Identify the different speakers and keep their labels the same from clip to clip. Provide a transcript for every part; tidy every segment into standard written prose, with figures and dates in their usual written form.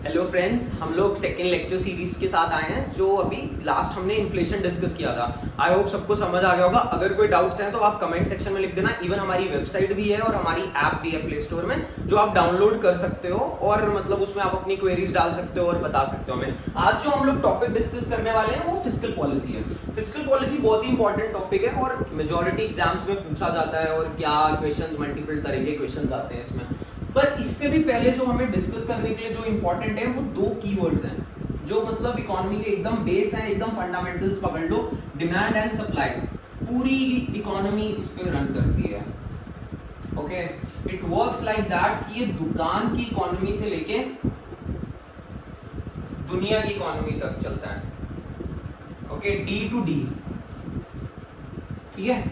Speaker 1: Hello friends, हम लोग second lecture series के साथ आए हैं। जो अभी लास्ट हमने इन्फ्लेशन डिस्कस किया था। आई होप सबको समझ आ गया होगा। अगर कोई डाउट्स हैं तो आप कमेंट सेक्शन में लिख देना। इवन हमारी वेबसाइट भी है और हमारी ऐप भी है प्ले स्टोर में, जो आप डाउनलोड कर सकते हो और मतलब उसमें आप अपनी क्वेरीज डाल सकते हो और बता सकते हो हमें। आज जो हम लोग टॉपिक डिस्कस करने वाले हैं वो फिस्कल पॉलिसी है। फिस्कल पॉलिसी बहुत ही इंपॉर्टेंट टॉपिक है और मेजोरिटी एग्जाम्स में पूछा जाता है और क्या क्वेश्चंस, मल्टीपल तरह के क्वेश्चंस आते हैं इसमें। पर इससे भी पहले जो हमें डिस्कस करने के लिए जो इंपॉर्टेंट है वो दो कीवर्ड्स हैं, जो मतलब इकोनॉमी के एकदम बेस हैं, एकदम फंडामेंटल्स पकड़ लो। डिमांड एंड सप्लाई, पूरी इकोनॉमी इस पे रन करती है। Okay, it works like that कि ये दुकान की इकोनॉमी से लेके दुनिया की इकोनॉमी तक चलता है। ओके, डी टू डी, ठीक है।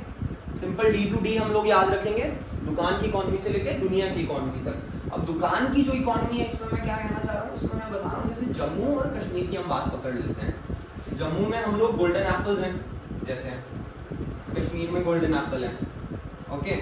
Speaker 1: सिंपल डी टू डी हम लोग याद रखेंगे, दुकान की इकोनॉमी से लेके दुनिया की इकोनॉमी तक। अब दुकान की जो इकोनॉमी है, इसमें मैं क्या कहना चाह रहा हूँ, इसमें मैं बता रहा हूँ जैसे जम्मू और कश्मीर की हम बात पकड़ लेते हैं। जम्मू में हम लोग गोल्डन एप्पल्स हैं, जैसे कश्मीर में गोल्डन एप्पल है। ओके,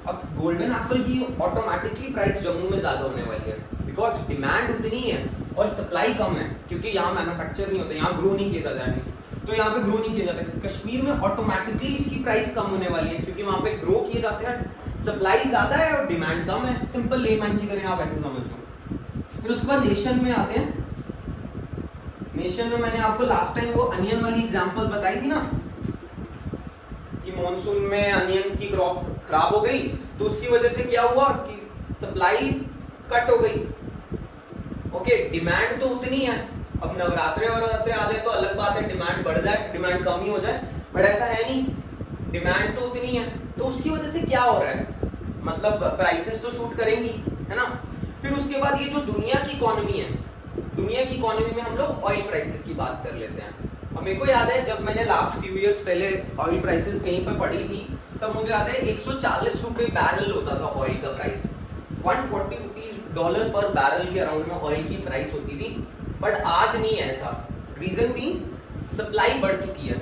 Speaker 1: अब गोल्डन एप्पल की ऑटोमेटिकली प्राइस जम्मू में ज्यादा होने वाली है, बिकॉज डिमांड उतनी है और सप्लाई कम है, क्योंकि यहाँ मैन्युफैक्चर नहीं होता, यहाँ ग्रो नहीं किया जाता है, तो यहाँ पे ग्रो नहीं किया जाता है। कश्मीर में ऑटोमेटिकली इसकी प्राइस कम होने वाली है, क्योंकि वहाँ पे ग्रो किए जाते हैं, सप्लाई ज्यादा है और डिमांड कम है। सिंपल लेमैन की तरह आप ऐसे समझ लो। फिर उसके बाद नेशन में आते हैं। नेशन में मैंने आपको लास्ट टाइम वो अनियन वाली एग्जांपल बताई थी ना, कि मॉनसून में अनियंस की क्रॉप खराब हो गई, तो उसकी वजह से क्या हुआ कि सप्लाई कट हो गई। ओके, डिमांड तो उतनी है। अब नवरात्रे और नवरात्रे आ जाए तो अलग बात है, डिमांड बढ़ जाए, डिमांड कम ही हो जाए, बट ऐसा है नहीं, डिमांड तो उतनी है। तो उसकी वजह से क्या हो रहा है, मतलब प्राइसेस तो शूट करेंगी, है ना। फिर उसके बाद ये जो दुनिया की इकोनॉमी है, दुनिया की इकोनॉमी में हम लोग ऑयल प्राइसेस की बात कर लेते हैं। अब मेरे को याद है जब मैंने लास्ट फ्यू इयर्स पहले ऑयल प्राइसेस कहीं पर पढ़ी थी, तब मुझे याद है 140 रुपए बैरल होता था ऑयल का प्राइस। 140 रुपीज डॉलर पर बैरल के अराउंड में ऑयल की प्राइस होती थी, बट आज नहीं है ऐसा। रीजन भी सप्लाई बढ़ चुकी है।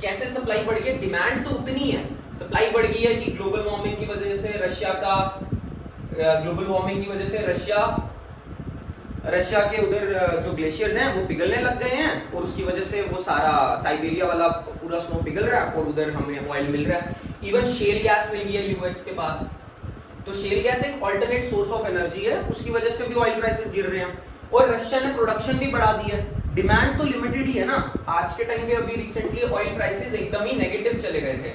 Speaker 1: कैसे सप्लाई बढ़ गई? डिमांड तो उतनी है, सप्लाई बढ़ गई है कि ग्लोबल वार्मिंग की वजह से रशिया के उधर जो ग्लेशियर्स हैं वो पिघलने लग गए हैं, और उसकी वजह से वो सारा साइबेरिया वाला पूरा स्नो पिघल रहा है और उधर हमें ऑयल मिल रहा है। इवन शेल गैस मिल गया यूएस के पास, तो शेल गैस एक अल्टरनेट सोर्स ऑफ एनर्जी है, उसकी वजह से भी ऑयल प्राइसेस गिर रहे हैं। और रशिया ने प्रोडक्शन भी बढ़ा दी है, डिमांड तो लिमिटेड ही है ना। आज के टाइम पे अभी रिसेंटली ऑयल प्राइसेस एकदम ही नेगेटिव चले गए थे,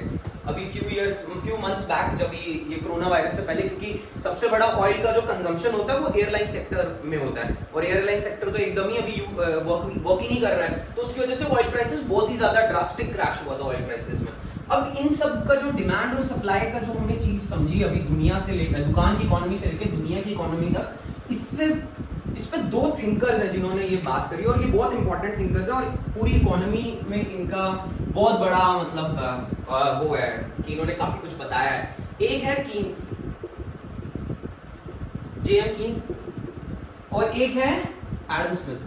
Speaker 1: अभी फ्यू मंथ्स बैक, जब ये कोरोना वायरस से पहले, क्योंकि सबसे बड़ा ऑयल का जो कंजम्पशन होता है वो एयरलाइन सेक्टर में होता है, और एयरलाइन सेक्टर तो एकदम ही अभी वर्क ही नहीं कर रहा है, तो उसकी वजह से ऑयल प्राइसेस बहुत ही ज्यादा ड्रास्टिक क्रैश हुआ था ऑयल प्राइसेस में। अब इन सब का जो डिमांड और सप्लाई का जो हमने चीज समझी अभी, दुनिया से लेकर दुकान की इकोनॉमी से लेकर दुनिया की इकोनॉमी तक, इस पे दो थिंकर्स हैं जिन्होंने ये बात करी, और ये बहुत इंपॉर्टेंट थिंकर्स हैं, और पूरी इकोनॉमी में इनका बहुत बड़ा मतलब वो है कि इन्होंने काफी कुछ बताया है। एक है कीन्स, जेएम कीन्स, और एक है एडम स्मिथ।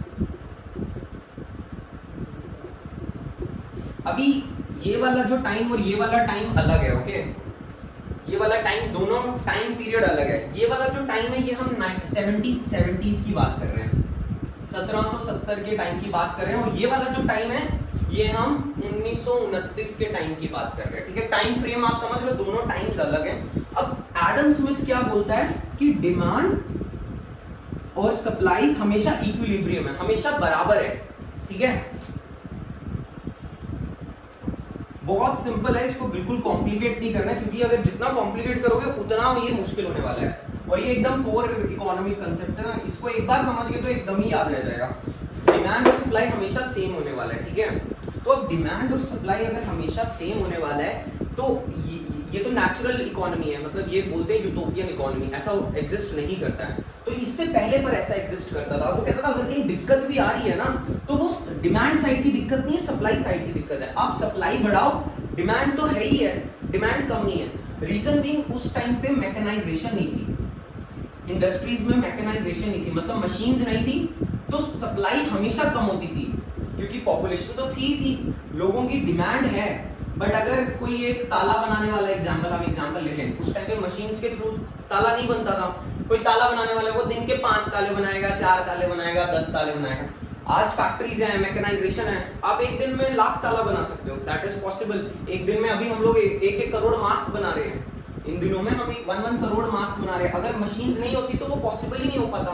Speaker 1: अभी ये वाला जो टाइम और ये वाला टाइम अलग है। ओके, ये वाला टाइम, दोनों टाइम पीरियड अलग है। ये वाला जो टाइम है ये हम 70s की बात कर रहे हैं, 1770 के टाइम की बात कर रहे हैं, और ये वाला जो टाइम है ये हम 1929 के टाइम की बात कर रहे हैं। ठीक है, टाइम फ्रेम आप समझ रहे हो, दोनों टाइम्स अलग हैं। अब एडम स्मिथ क्या बोलता है कि डिमांड और सप्लाई हमेशा इक्विलिब्रियम है, हमेशा बराबर है। ठीक है, बहुत सिंपल है, इसको बिल्कुल कॉम्प्लिकेट नहीं करना है, क्योंकि अगर जितना कॉम्प्लिकेट करोगे उतना ये मुश्किल होने वाला है, और ये एकदम कोर इकोनॉमिक कंसेप्ट है ना, इसको एक बार समझ गए तो एकदम ही याद रह जाएगा। डिमांड और सप्लाई हमेशा सेम होने वाला है। ठीक है, तो अब डिमांड और सप्लाई अगर हमेशा सेम होने वाला है, तो ये तो नेचुरल इकोनॉमी है, मतलब ये बोलते हैं यूटोपियन इकोनॉमी, ऐसा एग्जिस्ट नहीं करता है। तो इससे पहले पर ऐसा एग्जिस्ट करता था। वो कहता था अगर कहीं दिक्कत भी आ रही है ना, तो वो डिमांड साइड की दिक्कत नहीं है, सप्लाई साइड की दिक्कत है। आप सप्लाई बढ़ाओ, डिमांड तो है ही है, डिमांड कम नहीं है। रीजन बीइंग उस टाइम पे मैकेनाइजेशन नहीं थी, इंडस्ट्रीज में मैकेनाइजेशन नहीं थी, मतलब मशीन्स नहीं थी, तो सप्लाई हमेशा कम होती थी, क्योंकि पॉपुलेशन तो थी, लोगों की डिमांड है। बट अगर कोई एक ताला बनाने वाला हम एग्जांपल ले लें, उस टाइम पे मशीन्स के थ्रू ताला नहीं बनता था, कोई ताला बनाने वाला है वो दिन के 5 ताले बनाएगा, 4 ताले बनाएगा, 10 ताले बनाएगा। आज फैक्ट्रीज हैं, मैकेनाइजेशन है, आप एक दिन में लाख ताला बना सकते हो, दैट इज पॉसिबल। एक दिन में अभी हम लोग 1-1 करोड़ मास्क बना रहे हैं, इन दिनों में हम 1-1 करोड़ मास्क बना रहे हैं। अगर मशीन्स नहीं होती तो वो पॉसिबल ही नहीं हो पाता।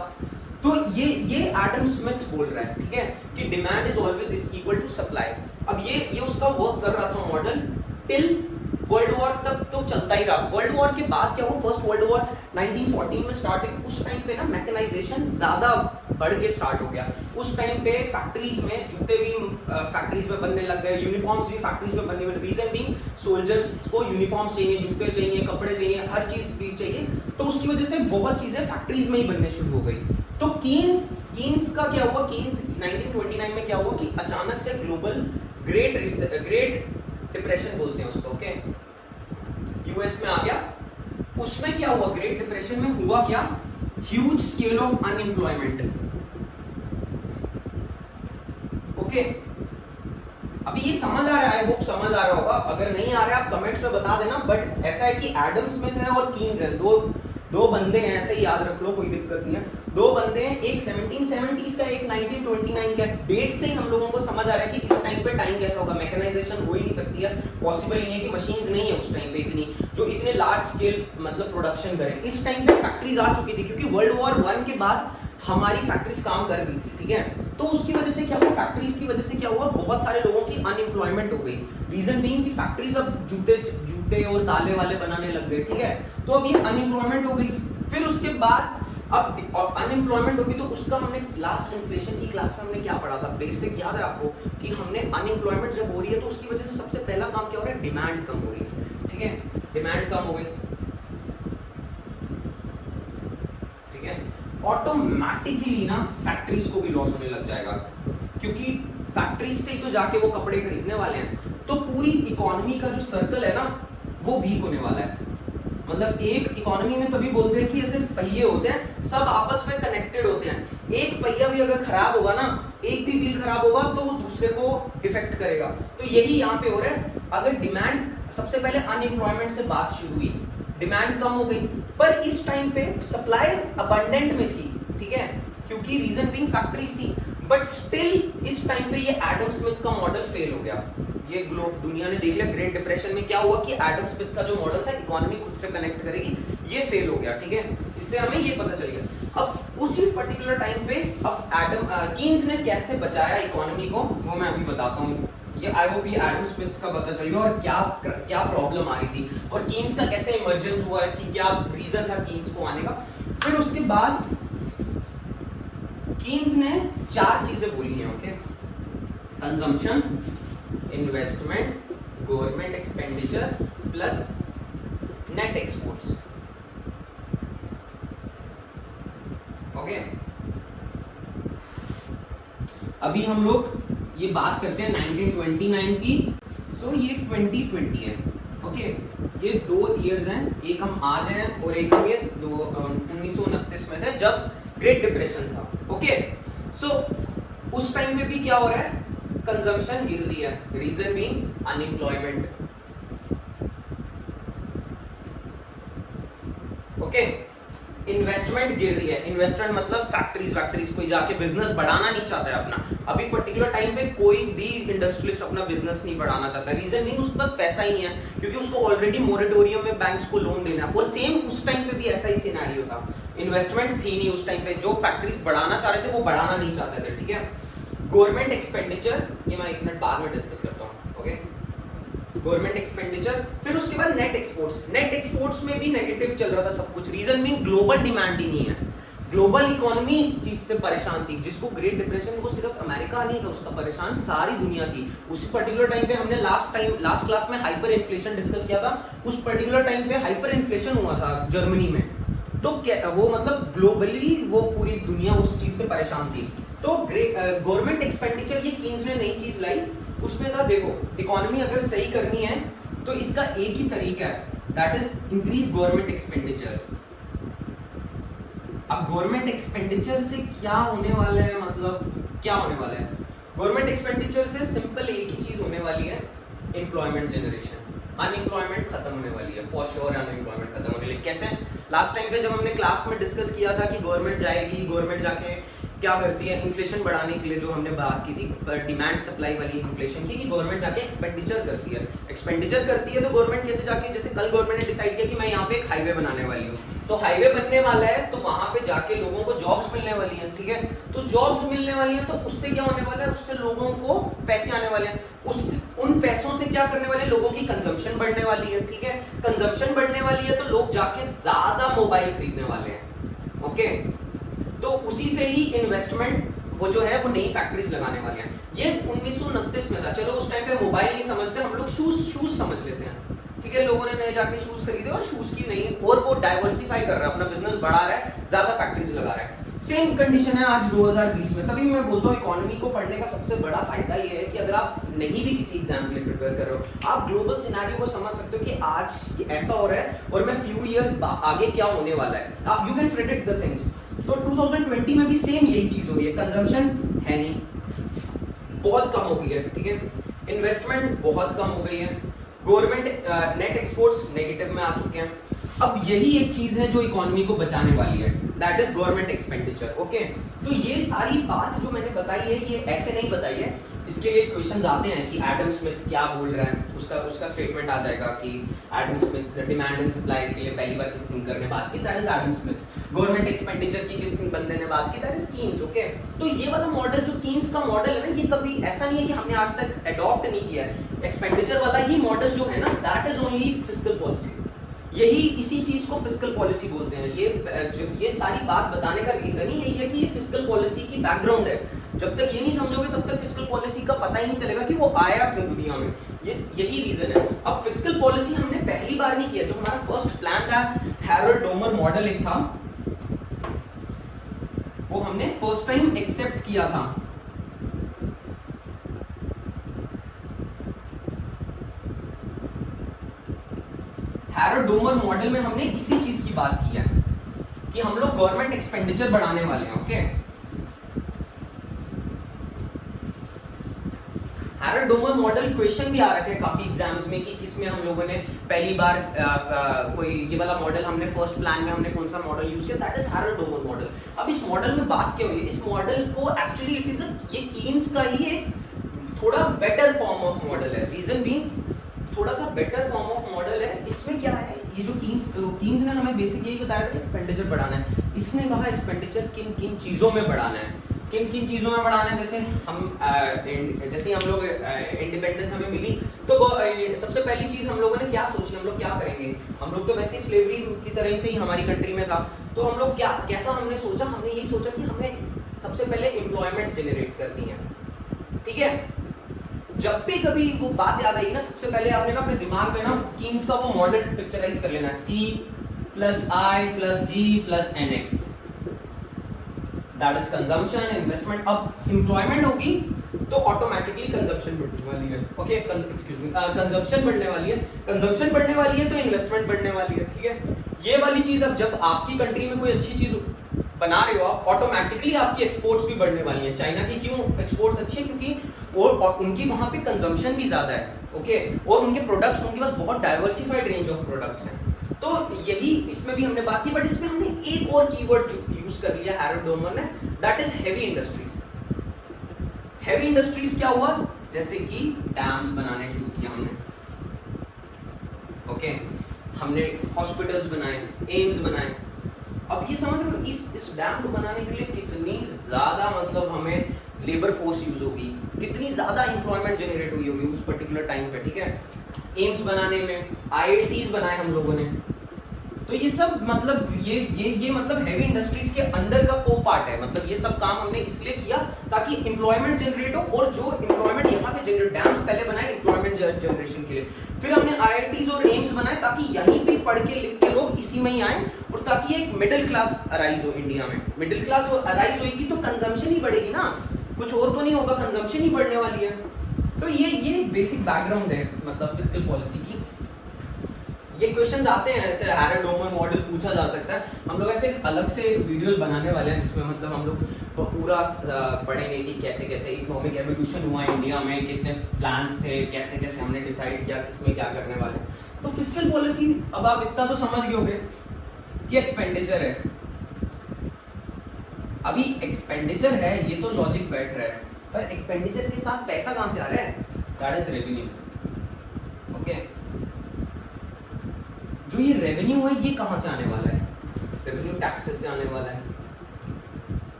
Speaker 1: तो ये एडम स्मिथ बोल रहा है, ठीक है, कि demand is always equal to supply. अब ये उसका वर्क कर रहा था मॉडल टिल वर्ल्ड वॉर तक तो चलता ही रहा। वर्ल्ड वॉर के बाद क्या हुआ, फर्स्ट वर्ल्ड वॉर 1914 में स्टार्ट हुई। उस टाइम पे ना मैकेनाइजेशन ज्यादा बढ़ के स्टार्ट हो गया। उस टाइम पे फैक्ट्रीज में जूते भी फैक्ट्रीज में बनने लग गए, यूनिफॉर्म्स भी फैक्ट्रीज में बनने लगे। रीजन बीइंग सोल्जर्स को यूनिफॉर्म्स चाहिए, जूते चाहिए, कपड़े चाहिए, हर चीज भी चाहिए, तो उसकी वजह से बहुत चीजें फैक्ट्रीज में ही बनने शुरू हो गई। तो कीन्स का क्या हुआ, कीन्स 1929 में क्या हुआ कि अचानक से ग्लोबल ग्रेट डिप्रेशन बोलते हैं उसको, ओके, यूएस में आ गया। उसमें क्या हुआ, ग्रेट डिप्रेशन में हुआ क्या, huge scale of unemployment, okay. अभी ये समझ आ रहा है, होप समझ आ रहा होगा, अगर नहीं आ रहा है आप कमेंट्स में बता देना। बट ऐसा है कि एडम स्मिथ है और कीन्स है, दो बंदे हैं, ऐसे ही याद रख लो, कोई दिक्कत नहीं है। दो बंदे हैं, एक 1770s का, एक 1929 का। डेट से ही हम लोगों को समझ आ रहा है कि इस टाइम पे टाइम कैसा होगा। मैकेनाइजेशन हो ही नहीं सकती है, पॉसिबल ही नहीं है कि मशीन्स नहीं है उस टाइम पे इतनी जो इतने लार्ज स्केल मतलब प्रोडक्शन करें। इस टाइम पे फैक्ट्रीज आ चुकी थी, क्योंकि वर्ल्ड वॉर 1 के बाद हमारी फैक्ट्रीज काम कर रही थी, ठीक है। तो उसकी वजह से क्या हुआ, फैक्ट्रीज की वजह से क्या हुआ, बहुत सारे लोगों की अनएम्प्लॉयमेंट हो गई। रीजन बीइंग कि फैक्ट्रीज अब जूते और ताले वाले बनाने लग गए, ठीक है। तो अब ये अनएम्प्लॉयमेंट हो गई। फिर उसके बाद अब अनएम्प्लॉयमेंट होगी, तो उसका हमने लास्ट इन्फ्लेशन की क्लास में हमने क्या पढ़ा था, बेसिक याद है आपको, कि हमने अनएम्प्लॉयमेंट जब हो रही है तो उसकी वजह से सबसे पहला काम क्या हो रहा है, डिमांड कम हो रही है, ठीक है। डिमांड कम हो गई, ठीक है। ऑटोमेटिकली ना फैक्ट्रीज को भी लॉस होने लग जाएगा, क्योंकि फैक्ट्रीज से ही तो जाके वो कपड़े खरीदने वाले हैं। तो पूरी इकोनॉमी का जो सर्कल है ना वो वीक होने वाला है। मतलब एक इकोनॉमी में तभी बोलते हैं कि ऐसे पहिए होते हैं, सब आपस में कनेक्टेड होते हैं। एक पहिया भी अगर खराब होगा ना, एक भी व्हील खराब होगा तो वो दूसरे को इफेक्ट करेगा। तो यही यहाँ पे हो रहा है। अगर डिमांड, सबसे पहले अनएम्प्लॉयमेंट से बात शुरू हुई, डिमांड कम हो गई, पर इस टाइम पे सप्लाई अबंडेंट में थी, ठीक है, क्योंकि रीजन बीइंग फैक्ट्रीज थी। बट स्टिल इस टाइम पे ये एडम स्मिथ का मॉडल फेल हो गया। ये ग्लोब दुनिया ने देख लिया, ग्रेट डिप्रेशन में क्या हुआ कि एडम स्मिथ का जो मॉडल था, इकोनॉमी खुद से कनेक्ट करेगी, ये फेल हो गया, ठीक है। इससे हमें ये पता चल गया। अब उसी पर्टिकुलर टाइम पे अब कीन्स ने कैसे बचाया इकोनॉमी को, वो मैं अभी बताता हूँ। ये आई होप ये एडम स्मिथ का पता चल गया और क्या प्रॉब्लम आ रही थी और कीन्स का कैसे इमर्जेंस हुआ है, कि क्या रीजन था कीन्स को आने का। फिर उसके बाद कीन्स ने 4 चीजें बोली हैं, okay, consumption, investment, government expenditure plus net exports, okay. अभी हम लोग ये बात करते हैं 1929 की, सो ये 2020 है, ओके। ये 2 ईयर्स हैं, एक हम आज हैं और एक हम ये 1929 में थे जब ग्रेट डिप्रेशन था, ओके। सो उस टाइम में भी क्या हो रहा है, कंजम्पशन गिर रही है, reason being unemployment, okay. Investment गिर रही है, इन्वेस्टमेंट मतलब फैक्ट्रीज कोई जाके बिजनेस बढ़ाना नहीं चाहता है अपना। अभी पर्टिकुलर टाइम पे कोई भी इंडस्ट्रियलिस्ट अपना बिजनेस नहीं बढ़ाना चाहता, रीजन नहीं उसके पास पैसा ही नहीं है, क्योंकि उसको ऑलरेडी मोरेटोरियम में बैंक्स को लोन देना है। और सेम उस टाइम पे भी ऐसा ही सिनेरियो था, इन्वेस्टमेंट थी नहीं उस टाइम पे, जो फैक्ट्रीज बढ़ाना चाह रहे थे वो बढ़ाना नहीं चाहते थे, ठीक है। गवर्नमेंट एक्सपेंडिचर, ये मैं 1 मिनट बाद में डिस्कस करता हूँ, ओके। गवर्नमेंट एक्सपेंडिचर, फिर उसके बाद नेट एक्सपोर्ट्स। नेट एक्सपोर्ट्स में भी नेगेटिव चल रहा था सब कुछ, रीजन मीन ग्लोबल डिमांड ही नहीं है, ग्लोबल इकोनॉमी इस चीज से परेशान थी। जिसको ग्रेट डिप्रेशन को सिर्फ अमेरिका नहीं था उसका परेशान, सारी दुनिया थी। उसी पर्टिकुलर टाइम पे हमने लास्ट क्लास में हाइपर इन्फ्लेशन डिस्कस किया था। उस पर्टिकुलर टाइम पे हाइपर इन्फ्लेशन हुआ था जर्मनी में, तो वो मतलब ग्लोबली वो पूरी दुनिया उस चीज से परेशान थी। तो गवर्नमेंट एक्सपेंडिचर, ये कीन्स ने नई चीज लाई। उसने कहा देखो इकोनॉमी अगर सही करनी है तो इसका एक ही तरीका है, that is increase government expenditure. अब गवर्नमेंट एक्सपेंडिचर से क्या होने वाला है, मतलब क्या होने वाला है, गवर्नमेंट एक्सपेंडिचर से सिंपल एक ही चीज होने वाली है, एम्प्लॉयमेंट जनरेशन, अनएम्प्लॉयमेंट खत्म होने वाली है, फॉर श्योर अनएम्प्लॉयमेंट खत्म होने वाली है। कैसे, लास्ट टाइम पे जब हमने क्लास में डिस्कस किया था कि गवर्नमेंट जाएगी, गवर्नमेंट जाके क्या करती है इन्फ्लेशन बढ़ाने के लिए, जो हमने बात की थी डिमांड सप्लाई वाली इन्फ्लेशन की, कि गवर्नमेंट जाके एक्सपेंडिचर करती है। एक्सपेंडिचर करती है तो गवर्नमेंट कैसे जाके, जैसे कल गवर्नमेंट ने डिसाइड किया कि मैं यहाँ पे एक हाईवे बनाने वाली हूँ, तो हाईवे बनने वाला है तो वहां पे जाके लोगों को जॉब्स मिलने वाली है, ठीक है। तो जॉब्स मिलने वाली है तो उससे क्या होने वाला है, उससे लोगों को पैसे आने वाले हैं, उन पैसों से क्या करने वाले हैं, लोगों की कंजम्पशन बढ़ने वाली है, ठीक है। कंजम्पशन बढ़ने वाली है तो लोग जाके ज्यादा मोबाइल खरीदने वाले हैं, ओके। तो उसी से ही इन्वेस्टमेंट वो जो है वो नई फैक्ट्रीज लगाने वाले हैं। ये 1929 में था। चलो उस टाइम पे मोबाइल नहीं समझते हम लोग, शूज समझ लेते हैं, ठीक है। लोगों ने नए जाके शूज खरीदे और शूज की नहीं, और वो डाइवर्सिफाई कर रहा है, अपना बिजनेस बढ़ा रहा है, ज्यादा फैक्ट्रीज लगा रहा है। सेम कंडीशन है आज 2020 में। तभी मैं बोलता हूँ इकोनॉमी को पढ़ने का सबसे बड़ा फायदा ये है कि अगर आप नहीं भी किसी एग्जाम के लिए प्रिपेयर कर रहे हो, आप ग्लोबल सिनेरियो को समझ सकते हो कि आज ये ऐसा हो रहा है और मैं फ्यू इयर्स आगे क्या होने वाला है, आप you can predict the things. तो 2020 में भी सेम यही चीज हो रही है, कंजम्पशन है नहीं, बहुत कम हो गई है, ठीक है। इन्वेस्टमेंट बहुत कम हो गई है, गवर्नमेंट नेट एक्सपोर्ट्स नेगेटिव में आ चुके हैं। अब यही एक चीज है जो इकोनॉमी को बचाने वाली है, that is government expenditure, okay. तो ये सारी बात जो मैंने बताई है ये ऐसे नहीं बताई है, इसके लिए क्वेश्चंस आते हैं कि एडम स्मिथ क्या बोल रहा है, उसका स्टेटमेंट आ जाएगा कि Adam Smith demand and supply के लिए पहली बार किस थिंकर ने बात की, that is Adam Smith. Government expenditure की किस बंदे ने बात की, दैट इज कीन्स, ओके। तो ये वाला मॉडल जो कीन्स का मॉडल है ना, ये कभी ऐसा नहीं है कि हमने आज तक अडॉप्ट नहीं किया है। एक्सपेंडिचर वाला ही मॉडल जो है ना, that is only fiscal policy. यही इसी चीज को फिस्कल पॉलिसी बोलते हैं। ये सारी बात बताने का रीजन ही यही है कि ये फिस्कल पॉलिसी की बैकग्राउंड है। जब तक ये नहीं समझोगे तब तक फिस्कल पॉलिसी का पता ही नहीं चलेगा कि वो आया क्यों दुनिया में। यही रीजन है। अब फिस्कल पॉलिसी हमने पहली बार नहीं किया, जो हमारा फर्स्ट प्लान था हैरोल्ड डोमर मॉडल एक था, वो हमने फर्स्ट टाइम एक्सेप्ट किया था। हैरोल्ड डोमर मॉडल में हमने इसी चीज की बात की है कि हम लोग गवर्नमेंट एक्सपेंडिचर बढ़ाने वाले हैं, okay. Harold Domar model question भी आ रखे हैं काफी एग्जाम्स में कि किसमें हम लोगों ने पहली बार कोई ये वाला मॉडल हमने फर्स्ट प्लान में हमने कौन सा मॉडल यूज किया, that is Harold Domar model. अब इस मॉडल में बात क्या हुई है, इस मॉडल को एक्चुअली इट इज ये कीन्स का ही एक थोड़ा बेटर फॉर्म ऑफ मॉडल है। रीजन भी थोड़ा सा बेटर फॉर्म ऑफ मॉडल है। इसमें क्या है, ये जो कीन्स ने हमें बेसिकली यही बताया था एक्सपेंडिचर बढ़ाना है। इसने कहा एक्सपेंडिचर किन किन चीजों में बढ़ाना है, किन किन चीजों में बढ़ाना है। जैसे हम लोग इंडिपेंडेंस हमें मिली तो सबसे पहली चीज हम लोगों ने क्या सोची, हम लोग क्या करेंगे। हम लोग तो वैसे ही स्लेवरी की तरह से ही हमारी कंट्री में था, तो हम लोग कैसा हमने सोचा, हमने यही सोचा कि हमें सबसे पहले एम्प्लॉयमेंट जनरेट करनी है, ठीक है। जब भी कभी वो बात याद आई ना, सबसे पहले आपने ना अपने दिमाग में ना कीन्स का वो मॉडल पिक्चराइज कर लेना, C+I+G+NX, that is consumption investment. अब एम्प्लॉयमेंट होगी तो ऑटोमेटिकली कंजम्पशन बढ़ने वाली है, ओके। एक्सक्यूज मी, कंजम्पशन बढ़ने वाली है, कंजम्पशन बढ़ने वाली है तो इन्वेस्टमेंट बढ़ने वाली है, ठीक है। ये वाली चीज, अब जब आपकी कंट्री में कोई अच्छी चीज बना रहे हो आप, ऑटोमेटिकली आपकी एक्सपोर्ट्स भी बढ़ने वाली है। चाइना की क्यों एक्सपोर्ट्स अच्छी है, क्योंकि और उनकी वहां पे कंजम्पशन भी ज्यादा है, ओके। और उनके प्रोडक्ट्स, उनके पास बहुत डाइवर्सिफाइड रेंज ऑफ प्रोडक्ट्स हैं। तो यही इसमें भी हमने बात की, बट इसमें हमने एक और कीवर्ड यूज कर लिया हैरोल्ड डोमर ने, that is heavy industries. Heavy industries क्या हुआ, जैसे कि डैम्स बनाने शुरू किया हमने, ओके। हमने हॉस्पिटल्स बनाए, एम्स बनाए। अब ये समझ लो इस डैम को बनाने के लिए कितनी ज्यादा मतलब हमें लेबर फोर्स यूज होगी, कितनी ज्यादा एम्प्लॉयमेंट जनरेट हुई होगी उस पर्टिकुलर टाइम पे, ठीक है। एम्स बनाने में IITs बनाए हम लोगों ने। तो ये सब मतलब ये मतलब हेवी इंडस्ट्रीज के अंडर का को पार्ट है। मतलब ये सब काम हमने इसलिए किया ताकि एम्प्लॉयमेंट जनरेट हो, और जो एम्प्लॉयमेंट यहाँ पे जनरेट, डैम्स पहले बनाए एम्प्लॉयमेंट जनरेशन के लिए, फिर हमने IITs और एम्स बनाए ताकि यहीं पे पढ़ के लिख के लोग इसी में ही आए, और ताकि एक मिडिल क्लास अराइज हो इंडिया में। मिडिल क्लास अराइज होगी तो कंजम्पशन ही बढ़ेगी ना, कुछ और तो नहीं होगा, कंजम्पशन ही बढ़ने वाली है। तो ये बेसिक बैकग्राउंड है मतलब फिस्कल पॉलिसी की। ये क्वेश्चंस आते हैं, ऐसे हैरोल्ड डोमर मॉडल पूछा जा सकता है। हम लोग ऐसे अलग से वीडियोस बनाने वाले हैं जिसमें मतलब हम लोग पूरा पढ़ेंगे कि कैसे कैसे इकोनॉमिक एवोल्यूशन हुआ इंडिया में, कितने प्लान्स थे, कैसे कैसे हमने डिसाइड किया किसमें क्या करने वाले। तो फिस्कल पॉलिसी अब आप इतना तो समझ गए होंगे कि एक्सपेंडिचर है। अभी एक्सपेंडिचर है, ये तो लॉजिक बैठ रहा है, पर एक्सपेंडिचर के साथ पैसा कहां से आ रहा है? That is revenue. ओके, जो ये रेवेन्यू है ये कहां से आने वाला है? रेवेन्यू टैक्सेस से आने वाला है,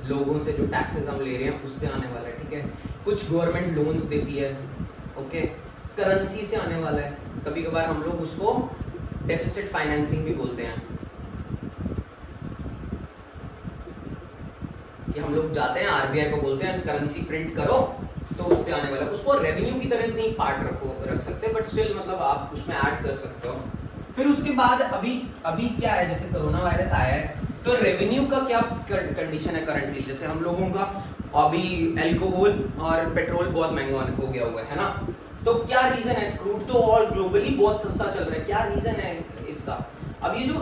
Speaker 1: लोगों से जो टैक्सेस हम ले रहे हैं उससे आने वाला है, ठीक है। कुछ गवर्नमेंट लोन्स देती है, ओके, करेंसी से आने वाला है, कभी कभार हम लोग उसको डेफिसिट फाइनेंसिंग भी बोलते हैं, कि हम लोग जाते हैं आरबीआई को बोलते हैं करेंसी प्रिंट करो, तो उससे आने वाला है। उसको रेवेन्यू की तरह नहीं पार्ट रख सकते, बट स्टिल मतलब आप उसमें ऐड कर सकते हो। फिर उसके बाद अभी क्या है, जैसे कोरोना वायरस आया है, तो रेवेन्यू का क्या कंडीशन है करंटली? जैसे हम लोगों का अभी अल्कोहल और पेट्रोल बहुत महंगा हो गया हुआ है ना, तो क्या रीजन है? क्रूड तो ऑल ग्लोबली बहुत सस्ता चल रहा है, क्या रीजन है इसका? अब ये जो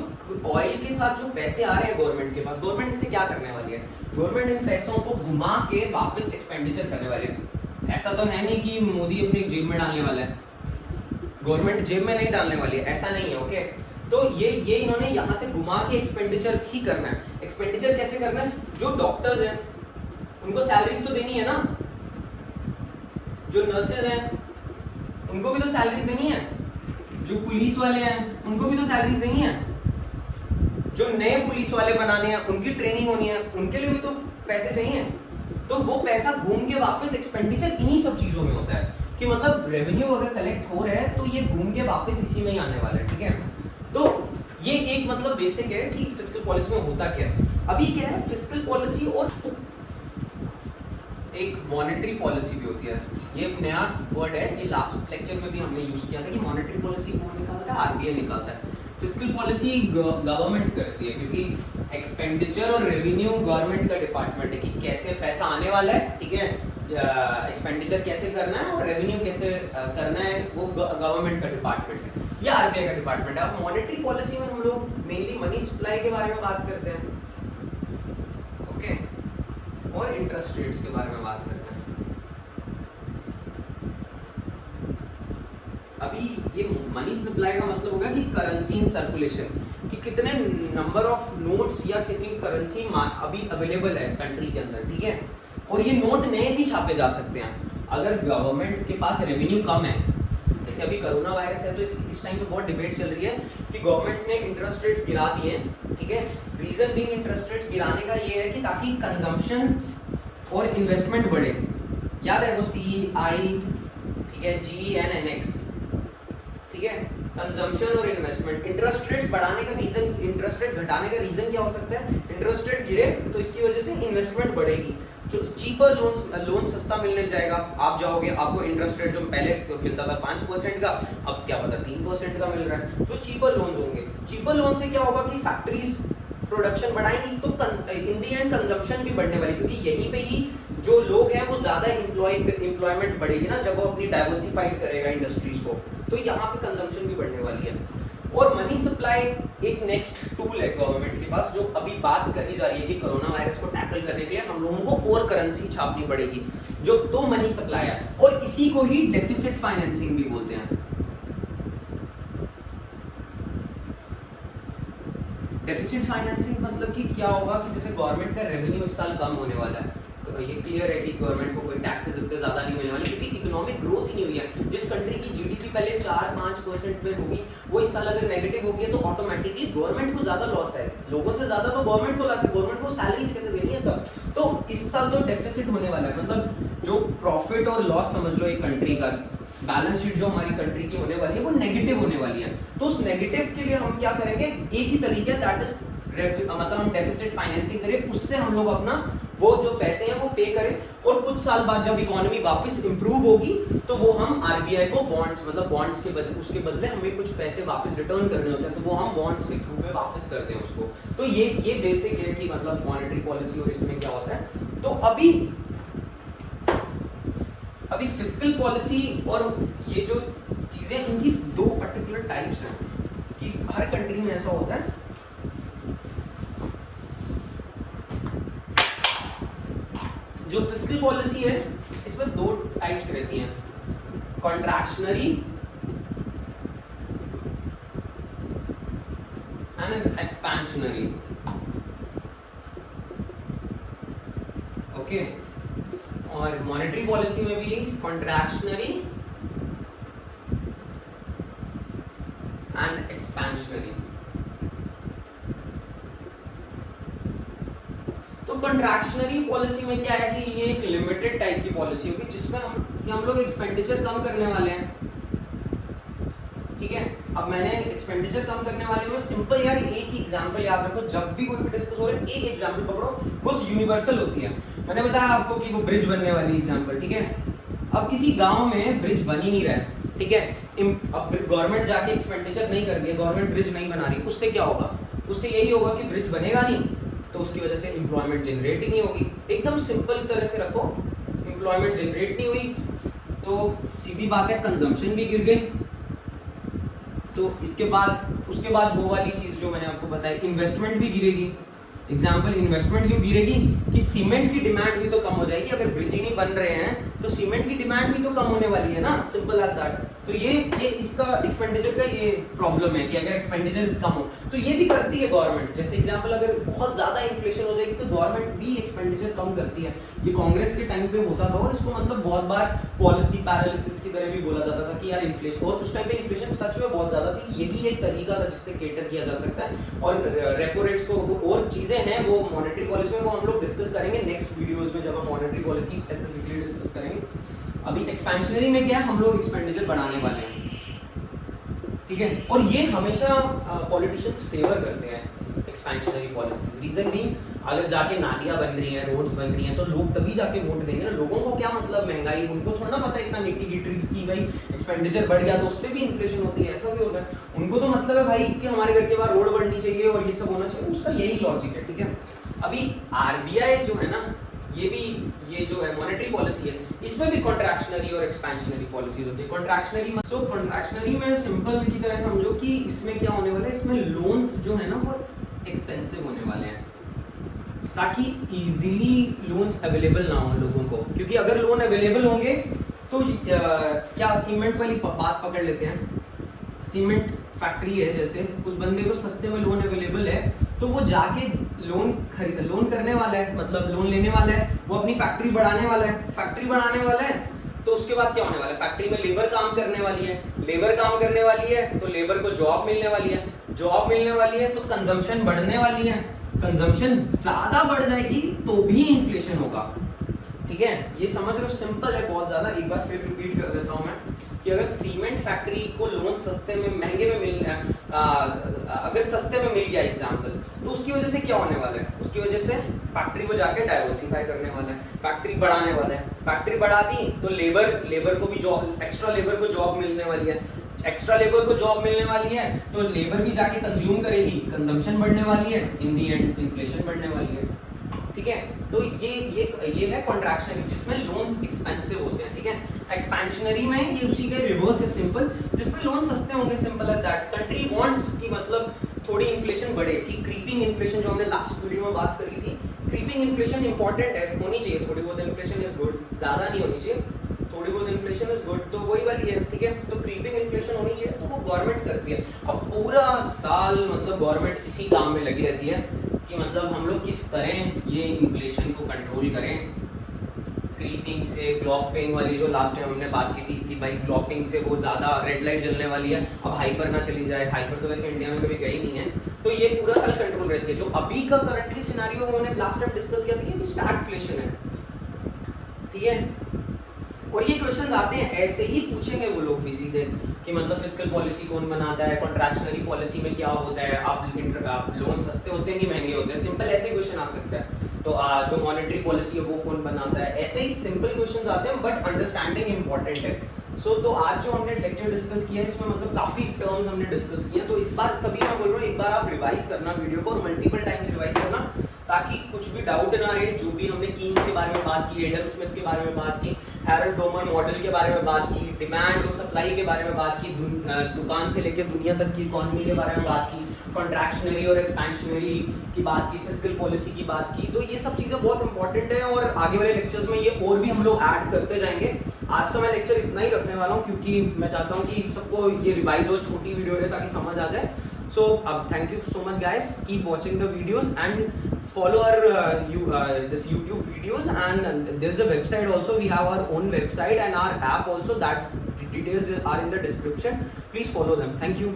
Speaker 1: ऑयल के साथ जो पैसे आ रहे हैं गवर्नमेंट के पास, गवर्नमेंट इससे क्या करने वाली है? गवर्नमेंट इन पैसों को घुमा के वापस एक्सपेंडिचर करने वाली है। ऐसा तो है नहीं कि मोदी अपनी जेब में डालने वाला है, गवर्नमेंट जेब में नहीं डालने वाली है, ऐसा नहीं है, ओके। तो ये इन्होंने यहाँ से घुमा के एक्सपेंडिचर ही करना है। एक्सपेंडिचर कैसे करना है? जो डॉक्टर्स हैं उनको सैलरीज तो देनी है ना, जो नर्सेज हैं उनको भी तो सैलरीज देनी है, जो पुलिस वाले हैं उनको भी तो सैलरीज देनी है, जो नए पुलिस वाले बनाने हैं उनकी ट्रेनिंग होनी है, उनके लिए भी तो पैसे चाहिए। तो वो पैसा घूम के वापस एक्सपेंडिचर इन्हीं सब चीजों में होता है, कि मतलब रेवेन्यू अगर कलेक्ट हो रहा है तो ये घूम के वापस इसी में ही आने वाला है, ठीक है। तो ये एक मतलब बेसिक है कि फिस्कल पॉलिसी में होता क्या है। अभी क्या है, फिस्कल पॉलिसी और एक मॉनेटरी पॉलिसी भी होती है। ये एक नया वर्ड है, ये लास्ट लेक्चर में भी हमने यूज किया था कि मॉनेटरी पॉलिसी कौन निकालता है? आरबीआई निकालता है। फिस्कल पॉलिसी गवर्नमेंट करती है, क्योंकि एक्सपेंडिचर और रेवेन्यू गवर्नमेंट का डिपार्टमेंट है, कि कैसे पैसा आने वाला है, ठीक है, एक्सपेंडिचर कैसे करना है और रेवेन्यू कैसे करना है, वो गवर्नमेंट का डिपार्टमेंट है, या आरबीआई का डिपार्टमेंट है। अब मॉनेटरी पॉलिसी में हम लोग मेनली मनी सप्लाई के बारे में बात करते हैं, ओके, और इंटरेस्ट रेट्स के बारे में बात करते हैं। अभी ये मनी सप्लाई का मतलब होगा कि करेंसी इन सर्कुलेशन, कि कितने नंबर ऑफ नोट्स या कितनी करेंसी अभी अवेलेबल है कंट्री के अंदर, ठीक है। और ये नोट नए भी छापे जा सकते हैं अगर गवर्नमेंट के पास रेवेन्यू कम है। जैसे अभी कोरोना वायरस है, तो इस टाइम पे बहुत डिबेट चल रही है कि गवर्नमेंट ने इंटरेस्ट रेट्स गिरा दिए हैं, ठीक है। रीजन भी इंटरेस्ट रेट्स गिराने का ये है कि ताकि कंजम्पशन और इन्वेस्टमेंट बढ़े। याद है वो CI, ठीक है, GNNX, ठीक है, कंजम्पशन और इन्वेस्टमेंट। इंटरेस्ट रेट्स बढ़ाने का रीजन, इंटरेस्ट रेट घटाने का रीजन क्या हो सकता है? इंटरेस्ट रेट गिरे तो इसकी वजह से इन्वेस्टमेंट बढ़ेगी, जो चीपर लोन सस्ता मिलने जाएगा। आप जाओगे, आपको इंटरेस्ट रेट जो पहले मिलता था 5% का, अब क्या पता 3% का मिल रहा है, तो चीपर लोन्स होंगे। चीपर लोन से क्या होगा कि फैक्ट्रीज प्रोडक्शन बढ़ाएंगी, तो इन दी एंड कंजम्पशन भी बढ़ने वाली, क्योंकि यहीं पे ही जो लोग हैं वो ज्यादा एम्प्लॉयमेंट बढ़ेगी ना, जब वो अपनी डाइवर्सिफाइड करेगा इंडस्ट्रीज को, तो यहाँ पे कंजम्पशन भी बढ़ने वाली है। और मनी सप्लाई एक नेक्स्ट टूल है गवर्नमेंट के पास, जो अभी बात करी जा रही है कि कोरोना वायरस को टैकल करने के लिए हम लोगों को और करेंसी छापनी पड़ेगी, जो तो मनी सप्लाई है, और इसी को ही डेफिसिट फाइनेंसिंग भी बोलते हैं। डेफिसिट फाइनेंसिंग मतलब कि क्या होगा कि जैसे गवर्नमेंट का रेवेन्यू इस साल कम होने वाला है, तो ये क्लियर है कि गवर्नमेंट को कोई टैक्सेस इतने ज़्यादा नहीं मिलने वाले, क्योंकि इकोनॉमिक ग्रोथ ही नहीं हुई है। जिस कंट्री की जीडीपी पहले 4-5% में होगी, वो इस साल अगर नेगेटिव होगी तो ऑटोमेटिकली गवर्नमेंट को ज़्यादा लॉस है, लोगों से ज़्यादा तो गवर्नमेंट को लॉस है, गवर्नमेंट को सैलरीज कैसे देनी है सब। तो इस साल तो डेफिसिट होने वाला है, मतलब जो प्रॉफिट और लॉस समझ लो एक कंट्री का, बैलेंस शीट जो हमारी कंट्री की होने वाली है वो नेगेटिव होने वाली है। तो उस नेगेटिव के लिए हम क्या करेंगे, एक ही तरीका है, दैट इज मतलब हम डेफिसिट फाइनेंसिंग करें, उससे हम लोग अपना वो जो पैसे हैं वो पे करें, और कुछ साल बाद जब इकोनॉमी वापस इंप्रूव होगी तो वो हम आरबीआई को बॉन्ड्स, मतलब बॉन्ड्स के बदले, उसके बदले हमें कुछ पैसे वापस रिटर्न करने होते हैं, तो वो हम बॉन्ड्स के थ्रू में वापस करते हैं उसको। तो ये बेसिक है कि मतलब मॉनेटरी पॉलिसी और इसमें क्या होता है। तो अभी फिस्कल पॉलिसी और ये जो चीजें, इनकी दो पर्टिकुलर टाइप्स हैं, कि हर कंट्री में ऐसा होता है। जो फिस्कल पॉलिसी है इसमें दो टाइप्स रहती हैं, कॉन्ट्रैक्शनरी एंड एक्सपेंशनरी। ओके, और मॉनेटरी पॉलिसी में भी कॉन्ट्रैक्शनरी एंड एक्सपेंशनरी। तो कॉन्ट्रैक्शनरी पॉलिसी में क्या है कि ये एक लिमिटेड टाइप की पॉलिसी होगी जिसमें हम लोग एक्सपेंडिचर कम करने वाले हैं, ठीक है। अब मैंने एक्सपेंडिचर कम करने वाले में सिंपल यार एक ही एग्जांपल याद रखो, जब भी कोई भी डिस्कस हो रहा है एक एग्जांपल पकड़ो, वो यूनिवर्सल होती है। मैंने बताया आपको कि वो ब्रिज बनने वाली एग्जांपल, ठीक है। अब किसी गांव में ब्रिज बन ही नहीं रहा है, ठीक है। अब गवर्नमेंट जाके एक्सपेंडिचर नहीं कर रही है, गवर्नमेंट ब्रिज नहीं बना रही, उससे क्या होगा? उससे यही होगा कि ब्रिज बनेगा नहीं, तो उसकी वजह से एम्प्लॉयमेंट जनरेट ही नहीं होगी। एकदम सिंपल तरह से रखो, एम्प्लॉयमेंट जनरेट नहीं हुई तो सीधी बात है कंजम्पशन भी गिर गई। तो उसके बाद वो वाली चीज जो मैंने आपको बताई, इन्वेस्टमेंट भी गिरेगी। एग्जाम्पल, इन्वेस्टमेंट क्यों गिरेगी कि सीमेंट की डिमांड भी तो कम हो जाएगी। अगर ब्रिज ही नहीं बन रहे हैं तो सीमेंट की डिमांड भी तो कम होने वाली है ना, सिंपल एज दैट। तो ये इसका एक्सपेंडिचर का ये प्रॉब्लम है कि अगर एक्सपेंडिचर कम हो तो ये भी करती है गवर्नमेंट। जैसे एग्जांपल, अगर बहुत ज्यादा इन्फ्लेशन हो जाएगी तो गवर्नमेंट भी एक्सपेंडिचर कम करती है। ये कांग्रेस के टाइम पे होता था और इसको मतलब बहुत बार पॉलिसी पैरालिसिस की तरह भी बोला जाता था कि यार इन्फ्लेशन, और उस टाइम पे इन्फ्लेशन सच में बहुत ज्यादा थी। यही एक तरीका था जिससे केटर किया जा सकता है। और रेपो रेट्स को और चीजें हैं वो मॉनेटरी पॉलिसी में, वो हम लोग डिस्कस करेंगे नेक्स्ट वीडियोस में जब हम मॉनेटरी पॉलिसी स्पेसिफिकली डिस्कस करेंगे। अभी एक्सपेंशनरी में क्या है, हम लोग एक्सपेंडिचर बढ़ाने वाले हैं, ठीक है। और ये हमेशा पॉलिटिशियंस फेवर करते हैं एक्सपेंशनरी पॉलिसीज। रीजन भी, अगर जाके नालियां बन रही हैं, रोड्स बन रही हैं, तो लोग तभी जाके वोट देंगे ना। लोगों को क्या मतलब महंगाई, उनको थोड़ा ना पता है इतना निटी गिट्रीज की भाई एक्सपेंडिचर बढ़ गया तो उससे भी इन्फ्लेशन होती है, ऐसा भी होता है। उनको तो मतलब है भाई कि हमारे घर के बाहर रोड बननी चाहिए और ये सब होना चाहिए, उसका यही लॉजिक है, ठीक है। अभी आरबीआई जो है ना, ये जो है मॉनेटरी पॉलिसी है, इसमें भी कॉन्ट्रैक्शनरी और एक्सपेंशनरी पॉलिसीज होती है। कॉन्ट्रैक्शनरी में सिंपल की तरह समझो कि इसमें क्या होने वाला है, इसमें लोन्स जो है ना वो एक्सपेंसिव होने वाले हैं ताकि इजीली लोन्स अवेलेबल ना हो लोगों को। क्योंकि अगर लोन अवेलेबल होंगे तो क्या सीमेंट वाली बात पकड़ लेते हैं। सीमेंट फैक्ट्री है, जैसे उस बंदे को सस्ते में लोन अवेलेबल है तो वो जाके लोन करने वाला है, मतलब लोन लेने वाला है, वो अपनी फैक्ट्री बढ़ाने वाला है। फैक्ट्री बढ़ाने वाला है तो उसके बाद क्या होने वाला है, फैक्ट्री में लेबर काम करने वाली है, लेबर काम करने वाली है तो लेबर को जॉब मिलने वाली है, जॉब मिलने वाली है तो कंजम्पशन बढ़ने वाली है, कंजम्पशन ज्यादा बढ़ जाएगी तो भी इन्फ्लेशन होगा, ठीक है। ये समझ लो, सिंपल है बहुत ज्यादा। एक बार फिर रिपीट कर देता हूं मैं कि अगर सीमेंट फैक्ट्री को लोन सस्ते में महंगे में अगर सस्ते में मिल गया एग्जांपल, तो उसकी वजह से क्या होने वाला है, उसकी वजह से फैक्ट्री को जाके डाइवर्सिफाई करने वाला है, फैक्ट्री बढ़ाने वाला है। फैक्ट्री बढ़ा दी तो लेबर को भी जॉब, एक्स्ट्रा लेबर को जॉब मिलने वाली है, एक्स्ट्रा लेबर को जॉब मिलने वाली है तो लेबर भी जाके कंज्यूम करेगी, कंजम्पशन बढ़ने वाली है, इन दी एंड इन्फ्लेशन बढ़ने वाली है, ठीक है। तो ये है कॉन्ट्रैक्शनरी जिसमें लोन्स एक्सपेंसिव होते हैं, ठीक है। एक्सपेंशनरी में ये उसी के रिवर्स है, सिंपल, जिसमें लोन सस्ते होंगे, simple as that. Country wants की मतलब थोड़ी इन्फ्लेशन बढ़े, कि क्रीपिंग इन्फ्लेशन जो हमने लास्ट वीडियो में बात करी थी, क्रीपिंग इन्फ्लेशन इंपॉर्टेंट है, होनी चाहिए थोड़ी बहुत इन्फ्लेशन इज गुड, ज्यादा नहीं होनी चाहिए, थोड़ी बहुत इन्फ्लेशन इज गुड, तो वही वाली है, ठीक है। तो क्रीपिंग इन्फ्लेशन होनी चाहिए तो वो गवर्नमेंट करती है। अब पूरा साल मतलब गवर्नमेंट इसी काम में लगी रहती है कि मतलब हम लोग किस तरह ये इन्फ्लेशन को कंट्रोल करें। क्रीपिंग से, ग्लोपिंग वाली जो लास्ट टाइम हमने बात की थी कि भाई ग्लोपिंग से वो ज़्यादा रेड लाइट जलने वाली है, अब हाइपर ना चली जाए, हाइपर तो वैसे इंडिया में कभी गई नहीं है, तो ये पूरा साल कंट्रोल रहती है। जो अभी का करंटली सिनेरियो हमने लास्ट टाइम डिस्कस किया था कि स्टैगफ्लेशन है, ठीक है। और ये क्वेश्चंस आते हैं, ऐसे ही पूछेंगे वो लोग भी सीधे कि मतलब फिस्कल पॉलिसी कौन बनाता है, कॉन्ट्रैक्शनरी पॉलिसी में क्या होता है, आप लोन सस्ते होते हैं कि महंगे होते हैं, सिंपल ऐसे क्वेश्चन आ सकता है। तो जो मॉनेटरी पॉलिसी है वो कौन बनाता है, ऐसे ही सिंपल क्वेश्चंस आते हैं, बट अंडरस्टैंडिंग इंपॉर्टेंट है। तो आज जो हमने लेक्चर डिस्कस किया है इसमें मतलब काफी टर्म्स हमने डिस्कस किए हैं, तो इस बार कभी मैं बोल रहा हूँ एक बार आप रिवाइज करना वीडियो को, और मल्टीपल टाइम्स रिवाइज करना, ताकि कुछ भी डाउट ना रहे। जो भी हमने कीन्स के बारे में बात की, एडम स्मिथ के बारे में बात की, हैरोल्ड डोमन मॉडल के बारे में बात की, डिमांड और सप्लाई के बारे में बात की, दुकान से लेकर दुनिया तक की इकोनॉमी के बारे में बात की, कॉन्ट्रैक्शनरी और एक्सपेंशनरी की बात की, फिस्कल पॉलिसी की बात की, तो ये सब चीज़ें बहुत इंपॉर्टेंट है और आगे वाले लेक्चर्स में ये और भी हम लोग ऐड करते जाएंगे। आज का मैं लेक्चर इतना ही रखने वाला हूँ क्योंकि मैं चाहता हूँ कि सबको ये रिवाइज हो, छोटी वीडियो रहे ताकि समझ आ जाए। So thank you so much guys, keep watching the videos and follow our this YouTube videos, and there's a website also, we have our own website and our app also, that details are in the description, please follow them. Thank you.